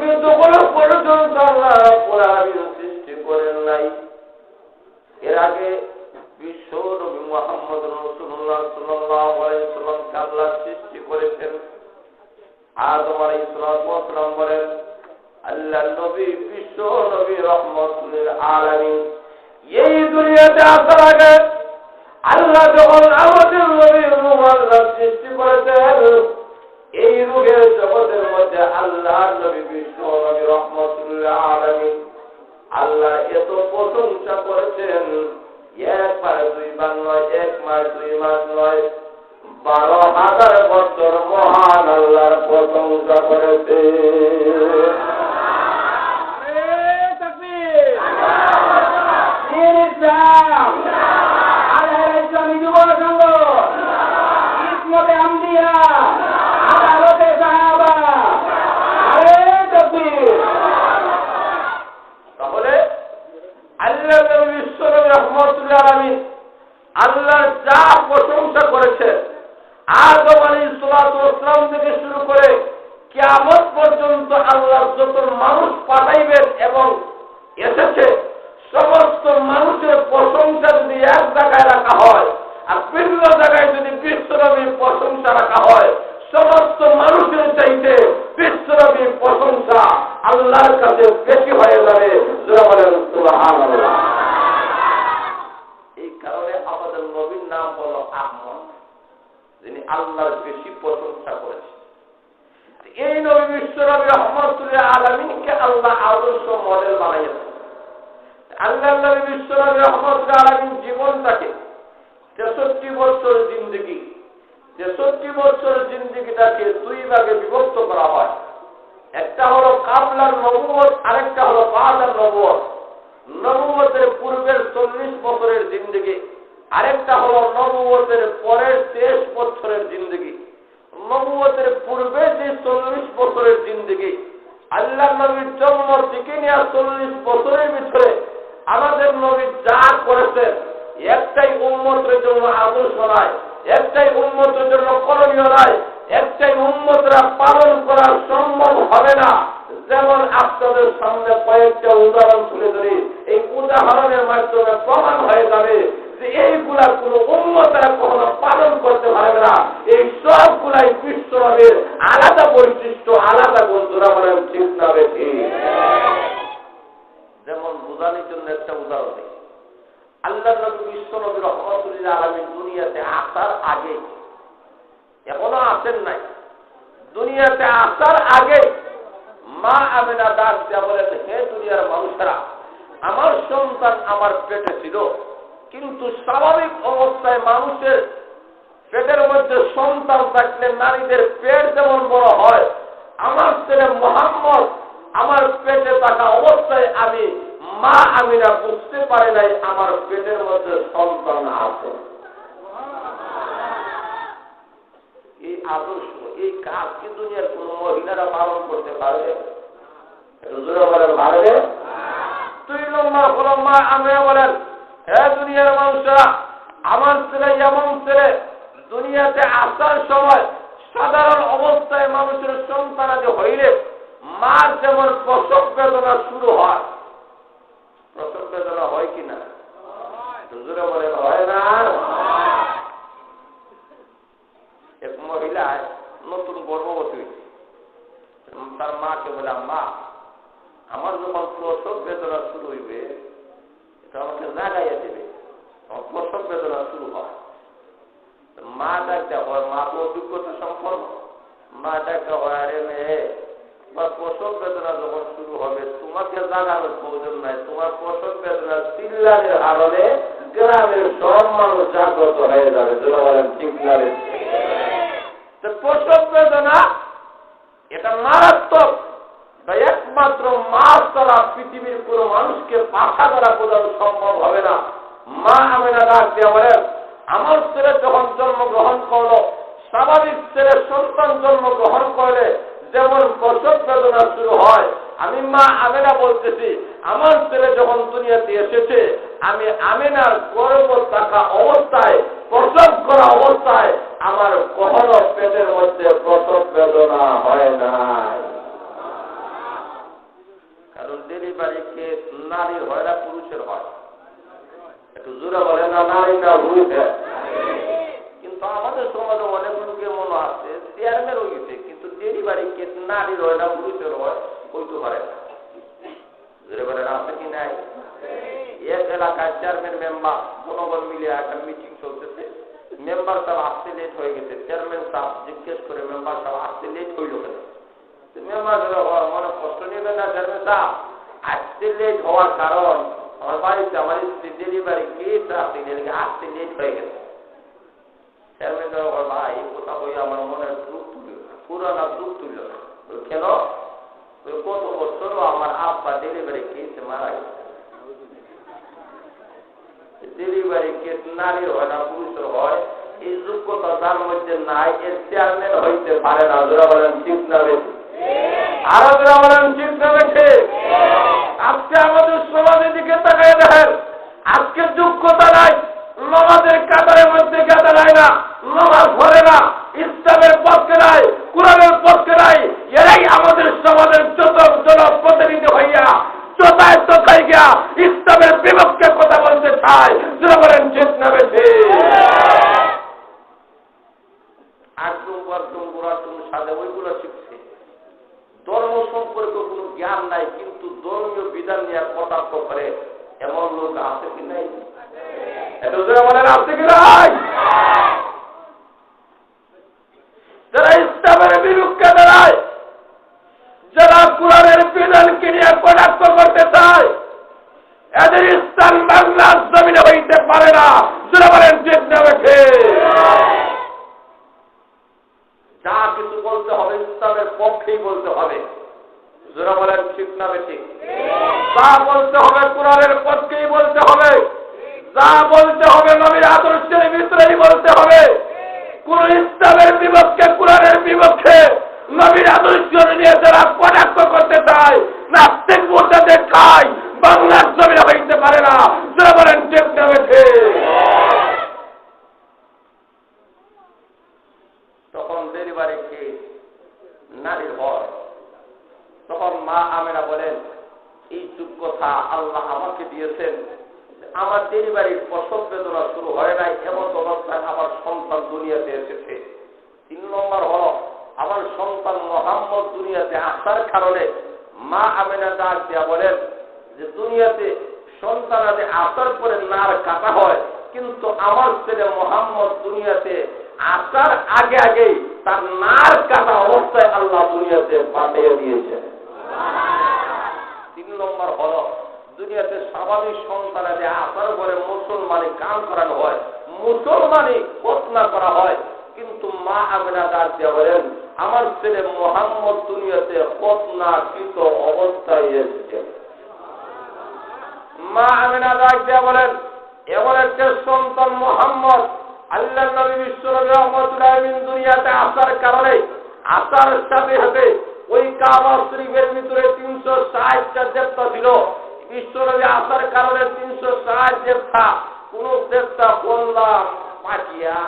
যতক্ষণ পর্যন্ত আল্লাহ রাব্বুল আলামিন সৃষ্টি করেন নাই, এর আগে বিশ্ব নবী মুহাম্মদ রাসূলুল্লাহ সাল্লাল্লাহু আলাইহি ওয়াসাল্লামকে আল্লাহ সৃষ্টি করেছেন। আদম আলাইহিস সালাম বলেন, আল্লাহ নবী বিশ্ব নবী রহমতুল আলামিন এই দুনিয়াতে আসার আগে আল্লাহ যখন আমাদের নবী রূহ আল্লাহ সৃষ্টি করেছেন, এই রূহের জগতের মধ্যে আল্লাহ নবী বিশ্ব নবী রহমতুল আলামিন আল্লাহ এত প্রশংসা করেছেন, একবার দুইবার নয়, এক মাস দুই মাস নয়, 12,000 বছর মহান আল্লাহর প্রশংসা করেছে। তাহলে আল্লাহ বিশ্ব নবী রহমতুল্লাহ আলামিন আল্লাহ যা প্রশংসা করেছে, আদম আলাইহিস সালাম থেকে শুরু করে কিয়ামত পর্যন্ত আল্লাহ যত মানুষ পাঠাইবেন এবং এসেছে, সমস্ত মানুষের প্রশংসা যদি এক জায়গায় রাখা হয় আর বিভিন্ন জায়গায় যদি বিশ্বনবীর প্রশংসা রাখা হয়, সমস্ত মানুষের চাইতে বিশ্বনবীর প্রশংসা আল্লাহর কাছে বেশি হয়ে যাবে। সুবহানাল্লাহ। এই কারণে আমাদের নবীর নাম হলো আহমদ, যিনি আল্লাহর বেশি প্রশংসা করেছেন। এই নবী বিশ্বনবী রহমতুল আলামিনকে আল্লাহ আদর্শ মডেল বানাইয়েছেন। আল্লাহ নবী বিশ্বনবী রহমতুল আলামিন জীবনটাকে 63 বছর জিন্দেগি, 63 বছর জিন্দেগিটাকে দুই ভাগে বিভক্ত করা হয়। একটা হলো কাবলার নবুয়ত, আরেকটা হলো বাদার নবুয়ত। নবুয়তের পূর্বের 40 বছরের জিন্দেগি, আরেকটা হলো নবুয়তের পরের 23 বছরের জিন্দেগি। নবুয়তের পূর্বে যে 40 বছরের জিন্দেগি, আল্লাহ নবীর জন্ম থেকে নিয়ে 40 বছরের ভিতরে আমাদের নবী যা করেছেন, একটাই উম্মতের জন্য আদর্শ নয়, একটাই উম্মতের জন্য করণীয় নয়, একটাই উম্মতরা পালন করা সম্ভব হবে না। যেমন আপনাদের সামনে কয়েকটা উদাহরণ তুলে ধরি, এই উদাহরণের মাধ্যমে প্রমাণ হয়ে যাবে যে এইগুলা কোন উম্মতরা কখনো পালন করতে পারবে না। এই সবগুলাই বিশ্বনবীর আলাদা বৈশিষ্ট্য, আলাদা গুণ। জোরা বলেন ঠিক না বেশি? যেমন বোঝানোর জন্য একটা উদাহরণ দিই। আল্লাহ নবী বিশ্বনবী রহমতুল আলামিন দুনিয়াতে আসার আগে, এখনো আসেন নাই, দুনিয়াতে আসার আগে মা আমিনা ডাক দিয়া বলেন, হে দুনিয়ার মানুষেরা, আমার সন্তান আমার পেটে ছিল, কিন্তু স্বাভাবিক অবস্থায় মানুষের পেটের মধ্যে সন্তান থাকলে নারীদের পেট যেমন বড় হয়, আমার ছেলে মুহাম্মদ আমার পেটে থাকা অবস্থায় আমি মা আমিনা বুঝতে পারি নাই আমার পেটের মধ্যে সন্তান আছে। এই আদর্শ, এই কাজ কি দুনিয়ার কোন মহিলারা পালন করতে পারবে? পারবে? 2 নম্বর হল মা আমিনা বলেন, হে দুনিয়ার মানুষরা, আমার ছেলে এমন ছেলে, দুনিয়াতে আসার সময় সাধারণ অবস্থায় মানুষের সন্তান আগে হইলে মার যেমন প্রসব বেদনা শুরু হয়, প্রসব বেদনা হয় কিনা? হুজুরে বলেন হয় না? এক মহিলা নতুন গর্ভবতী হয়েছে, তার মাকে বলে, মা আমার যখন প্রসব বেদনা শুরু হইবে এটা আমাকে জাগাইয়া দেবে, আমার প্রসব বেদনা শুরু হয়। মা ডাকতে হয়, মা তো অভিজ্ঞতা সম্পন্ন, মা ডাকতে হয়, আরে মেয়ে প্রসব বেদনা যখন শুরু হবে তোমাকে জাগানোর প্রয়োজন নাই, তোমার প্রসব বেদনা চিল্লানের হারণে গ্রামের সব মানুষ জাগ্রত হয়ে যাবে। যারা বলেন ঠিক না? প্রসব বেদনা এটা মারাত্মক, একমাত্র মা ছাড়া পৃথিবীর কোন মানুষকে পাখা দ্বারা বোঝানো সম্ভব হবে না। মা আমিনা ডাক দিয়ে বলেন, আমার ছেলে যখন জন্মগ্রহণ করলো, স্বাভাবিক ছেলে সন্তান জন্মগ্রহণ করলে যেমন প্রসব বেদনা শুরু হয়, আমি মা আমিনা বলতেছি, আমার ছেলে যখন দুনিয়াতে এসেছে, আমি আমিনার গর্ভ থাকা অবস্থায়, প্রসব করা অবস্থায় আমার কখনো পেটের মধ্যে প্রসব বেদনা হয় নাই। কেস নারীর হয় না পুরুষের হয়? একটু জোরে বলে না, নারী না পুরুষের? কিন্তু আমাদের সমাজে অনেক লোকের মনে আছে চেয়ারম্যান হয়ে গেছে, কিন্তু ডেলিভারি কেস নারীর হয় না পুরুষের হয় হইতে পারে না। জোরে বলে না, আছে কি নাই? এক এলাকায় চেয়ারম্যান মেম্বার জনগণ মিলে একটা মিটিং চলতেছে, মেম্বার সাহেব আসতে লেট হয়ে গেছে। চেয়ারম্যান সাহেব জিজ্ঞেস করে মেম্বার সাহেব আসতে লেট হইল কেন? মেম্বার মনে কষ্ট নেবেন না চেয়ারম্যান সাহেব, আসতে লেট হওয়ার কারণ আমার বাড়িতে আমার স্ত্রী ডেলিভারি কেস আসতে লেট হয়ে গেছে। চেয়ারম্যান সাহেব ভাই এই কথা বই আমার মনের দুঃখ তুলল না, পুরানা দুঃখ তুলল না। কেন? কত বছর আমার আব্বা ডেলিভারি কেসে মারা গেছে। ডেলিভারি কেস নারীর হয় না পুরুষের হয়, এই যোগ্যতা যার মধ্যে নাই এর চেয়ারম্যান হইতে পারে না। যারা বলেন ঠিক না বেশি, আরো যারা বলেন ঠিক না বেশি। আজকে আমাদের সমাজের দিকে তাকাই দেখেন, আজকে যোগ্যতা নাই, নামাজের কাতারের মধ্যে কাতা নাই না, নামাজ পড়ে না, ইসলামের পক্ষে নাই, কোরআনের পক্ষে নাই, এরাই আমাদের সমাজের যত জনপ্রতিনিধি হইয়া চোতায় চোখাই গিয়া ইসলামের বিপক্ষে কথা বলতে চায়। যারা বলেন ঠিক না বেশি। একদম গোড়াটুম সাদে ওইগুলো শিখছে, ধর্ম সম্পর্কে কোনো জ্ঞান নাই, কিন্তু ধর্মীয় বিধান নিয়ে কটাক্ষ করে এমন লোক আছে কি নাই? এটা যারা বলেন আছে কি নাই? যারা ইসলামের বিপক্ষে দাঁড়ায়, যারা কোরআনের বিধানকে নিয়ে কটাক্ষ করতে চায়, এদের ইসলাম বাংলার জমিনে হইতে পারে না। যারা বলেন ঠিক না বেশি। যা কিছু বলতে হবে ইসলামের পক্ষেই বলতে হবে। যারা বলেন ঠিক না বেশি। যা বলতে হবে কোরআনের পক্ষেই বলতে হবে, যা বলতে হবে নবীর আদর্শের ভিতরেই বলতে হবে। কোন ইসলামের বিপক্ষে, কোরআনের বিপক্ষে, নবীর আদর্শ নিয়ে যারা কটাক্ষ করতে চায়, নাস্তিক মোর্চাতে খায়, বাংলার জমিনে হইতে পারে না। যারা বলেন ঠিক না বেশি। তখন ডেলিভারি কেস নারীর হয়, তখন মা আমেনা বলেন এই যোগ্যতা আল্লাহ আমাকে দিয়েছেন, আমার ডেলিভারির প্রসব বেদনা শুরু হয় নাই, এমন অবস্থায় আমার সন্তান দুনিয়াতে এসেছে। 3 নম্বর হল আমার সন্তান মুহাম্মদ দুনিয়াতে আসার কারণে মা আমেনা ডাক দিয়া বলেন যে দুনিয়াতে সন্তান আসার পরে নার কাটা হয়, কিন্তু আমার ছেলে মুহাম্মদ দুনিয়াতে আসার আগে আগেই তার নার কাটা অবস্থায় আল্লাহ দুনিয়াতে পাঠিয়ে দিয়েছে। 3 নম্বর হল দুনিয়াতে স্বাভাবিক সন্তান আসার পরে মুসলমানি কাম করানো হয়, মুসলমানি খতনা করা হয়, কিন্তু মা আমেনা ডাক দিয়া বলেন আমার ছেলে মুহাম্মদ দুনিয়াতে খতনাকৃত অবস্থায় এসেছে। মা আমেনা ডাক দিয়া বলেন এমন একটা সন্তান মুহাম্মদ আল্লাহর নবী বিশ্বনবী রাহমাতুল্লাহ আলাইহি দুনিয়াতে আসার কারণে আসার সাথে সাথে ওই কাবা শরীফের ভিতরে 360টা দেবতা ছিল। বিশ্বনবী আসার কারণে 360 দেবতা, কোন দেবতা বললাম পাঠিয়া